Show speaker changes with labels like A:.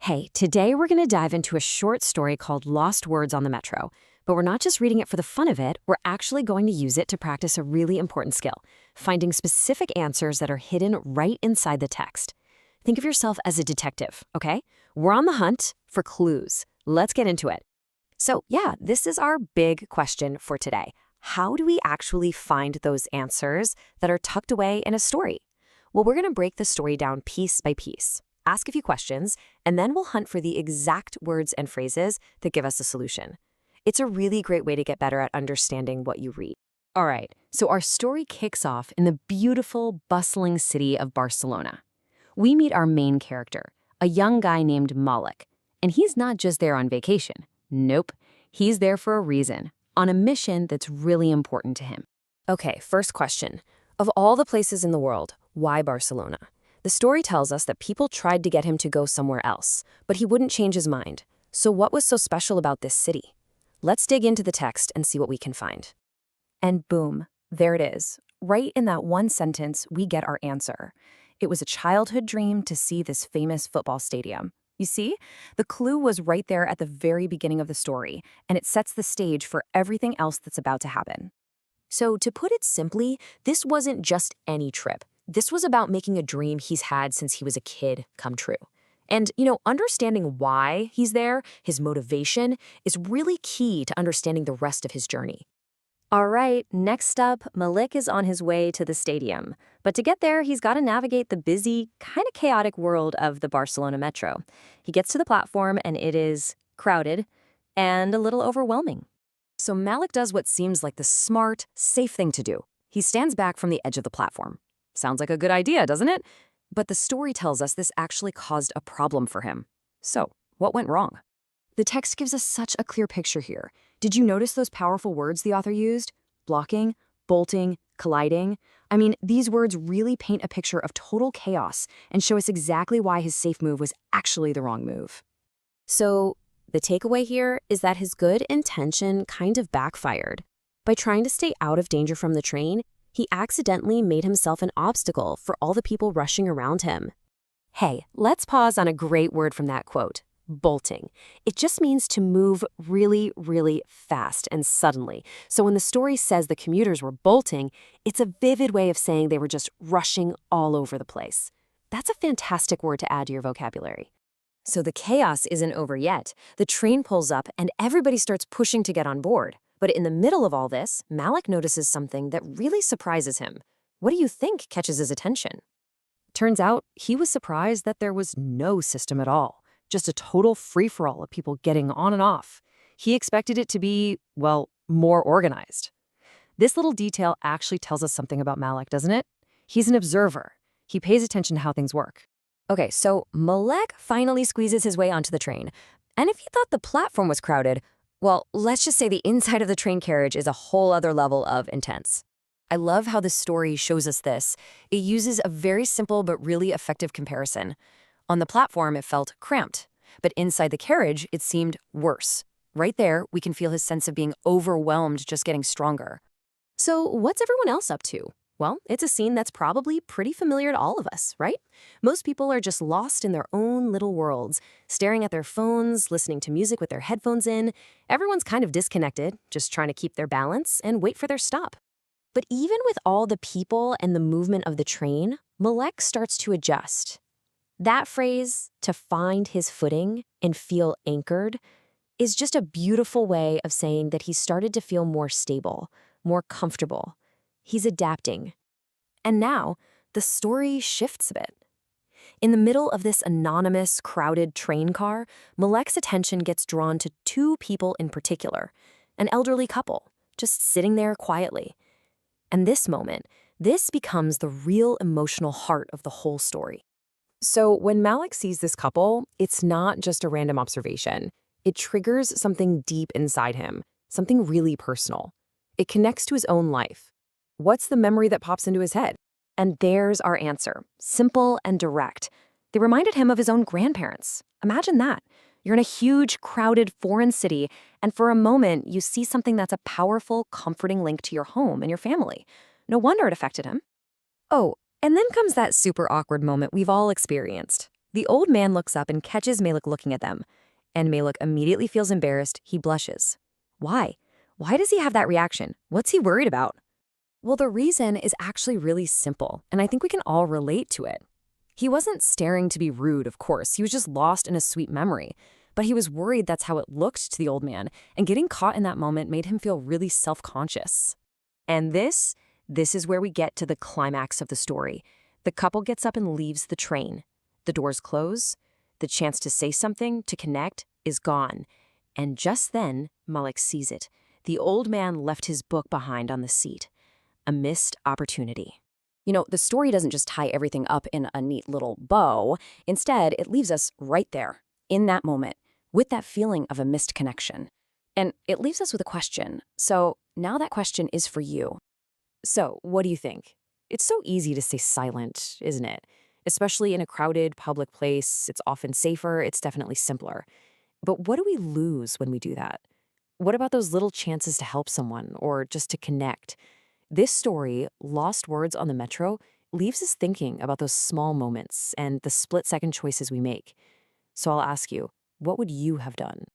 A: Hey, today we're going to dive into a short story called Lost Words on the Metro. But we're not just reading it for the fun of it, we're actually going to use it to practice a really important skill, finding specific answers that are hidden right inside the text. Think of yourself as a detective, okay? We're on the hunt for clues. Let's get into it. So, yeah, this is our big question for today. How do we actually find those answers that are tucked away in a story? Well, we're going to break the story down piece by piece. Ask a few questions, and then we'll hunt for the exact words and phrases that give us a solution. It's a really great way to get better at understanding what you read. All right, so our story kicks off in the beautiful, bustling city of Barcelona. We meet our main character, a young guy named Malik. And he's not just there on vacation. Nope, he's there for a reason, on a mission that's really important to him. Okay, first question. Of all the places in the world, why Barcelona? The story tells us that people tried to get him to go somewhere else, but he wouldn't change his mind. So what was so special about this city? Let's dig into the text and see what we can find. And boom, there it is. Right in that one sentence, we get our answer. It was a childhood dream to see this famous football stadium. You see, the clue was right there at the very beginning of the story, and it sets the stage for everything else that's about to happen. So to put it simply, this wasn't just any trip. This was about making a dream he's had since he was a kid come true. And, understanding why he's there, his motivation, is really key to understanding the rest of his journey. All right, next up, Malik is on his way to the stadium. But to get there, he's got to navigate the busy, kind of chaotic world of the Barcelona metro. He gets to the platform, and it is crowded and a little overwhelming. So Malik does what seems like the smart, safe thing to do. He stands back from the edge of the platform. Sounds like a good idea, doesn't it? But the story tells us this actually caused a problem for him. So, what went wrong? The text gives us such a clear picture here. Did you notice those powerful words the author used? Blocking, bolting, colliding. I mean, these words really paint a picture of total chaos and show us exactly why his safe move was actually the wrong move. So, the takeaway here is that his good intention kind of backfired. By trying to stay out of danger from the train, he accidentally made himself an obstacle for all the people rushing around him. Hey, let's pause on a great word from that quote, bolting. It just means to move really, really fast and suddenly. So when the story says the commuters were bolting, it's a vivid way of saying they were just rushing all over the place. That's a fantastic word to add to your vocabulary. So the chaos isn't over yet. The train pulls up and everybody starts pushing to get on board. But in the middle of all this, Malik notices something that really surprises him. What do you think catches his attention? Turns out, he was surprised that there was no system at all, just a total free-for-all of people getting on and off. He expected it to be, well, more organized. This little detail actually tells us something about Malik, doesn't it? He's an observer. He pays attention to how things work. Okay, so Malik finally squeezes his way onto the train. And if you thought the platform was crowded, well, let's just say the inside of the train carriage is a whole other level of intense. I love how this story shows us this. It uses a very simple but really effective comparison. On the platform, it felt cramped, but inside the carriage, it seemed worse. Right there, we can feel his sense of being overwhelmed just getting stronger. So what's everyone else up to? Well, it's a scene that's probably pretty familiar to all of us, right? Most people are just lost in their own little worlds, staring at their phones, listening to music with their headphones in. Everyone's kind of disconnected, just trying to keep their balance and wait for their stop. But even with all the people and the movement of the train, Malik starts to adjust. That phrase, to find his footing and feel anchored, is just a beautiful way of saying that he started to feel more stable, more comfortable. He's adapting. And now, the story shifts a bit. In the middle of this anonymous, crowded train car, Malik's attention gets drawn to two people in particular, an elderly couple, just sitting there quietly. And this moment, this becomes the real emotional heart of the whole story. So when Malik sees this couple, it's not just a random observation. It triggers something deep inside him, something really personal. It connects to his own life. What's the memory that pops into his head? And there's our answer, simple and direct. They reminded him of his own grandparents. Imagine that. You're in a huge, crowded, foreign city, and for a moment, you see something that's a powerful, comforting link to your home and your family. No wonder it affected him. Oh, and then comes that super awkward moment we've all experienced. The old man looks up and catches Malik looking at them, and Malik immediately feels embarrassed. He blushes. Why? Why does he have that reaction? What's he worried about? Well, the reason is actually really simple, and I think we can all relate to it. He wasn't staring to be rude, of course. He was just lost in a sweet memory. But he was worried that's how it looked to the old man, and getting caught in that moment made him feel really self-conscious. And this is where we get to the climax of the story. The couple gets up and leaves the train. The doors close. The chance to say something, to connect, is gone. And just then, Malik sees it. The old man left his book behind on the seat. A missed opportunity. The story doesn't just tie everything up in a neat little bow. Instead, it leaves us right there, in that moment, with that feeling of a missed connection. And it leaves us with a question. So now that question is for you. So what do you think? It's so easy to stay silent, isn't it? Especially in a crowded public place. It's often safer. It's definitely simpler. But what do we lose when we do that? What about those little chances to help someone or just to connect? This story, Lost Words on the Metro, leaves us thinking about those small moments and the split-second choices we make. So I'll ask you, what would you have done?